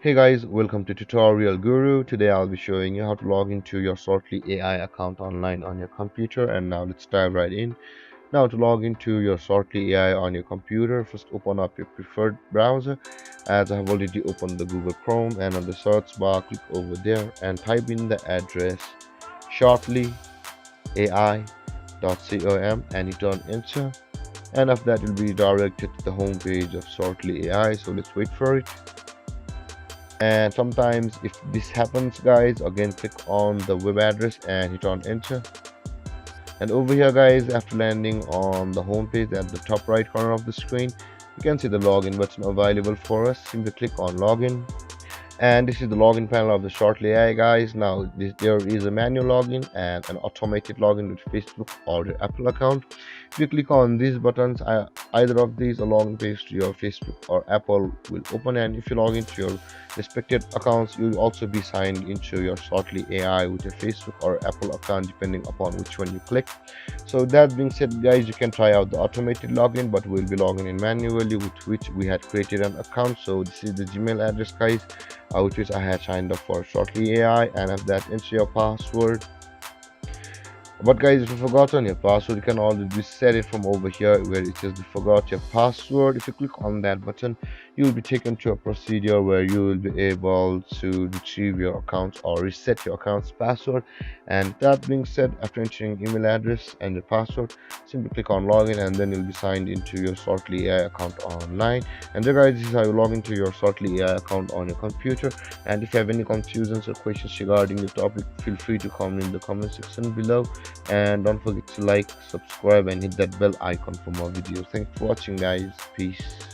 Hey guys, welcome to Tutorial Guru. Today I'll be showing you how to log into your Sortly AI account online on your computer. And now let's dive right in. Now to log into your Sortly AI on your computer, first open up your preferred browser. As I have already opened the Google Chrome, and on the search bar click over there and type in the address shortlyai.com and hit on enter. And after that you'll be directed to the home page of Sortly AI. So let's wait for it. And sometimes if this happens guys, again click on the web address and hit on enter. And over here guys, after landing on the home page at the top right corner of the screen, you can see the login button available for us. Simply click on login, and this is the login panel of the Shortly AI guys. Now there is a manual login and an automated login with Facebook or your Apple account. If you click on these buttons, either of these, a login page to your Facebook or Apple will open, and if you log into your respected accounts, you will also be signed into your Shortly AI with your Facebook or Apple account depending upon which one you click. So that being said guys, you can try out the automated login, but we'll be logging in manually with which we had created an account. So this is the Gmail address guys, which is I had signed up for Shortly AI, and after that enter your password. But guys, if you forgotten your password, you can always reset it from over here where it says forgot your password. If you click on that button, you will be taken to a procedure where you will be able to retrieve your accounts or reset your account's password. And that being said, after entering email address and your password, simply click on login, and then you'll be signed into your Shortly AI account online. And there guys, this is how you log into your Shortly AI account on your computer. And if you have any confusions or questions regarding the topic, feel free to comment in the comment section below. And don't forget to like, subscribe and hit that bell icon for more videos. Thanks for watching guys. Peace.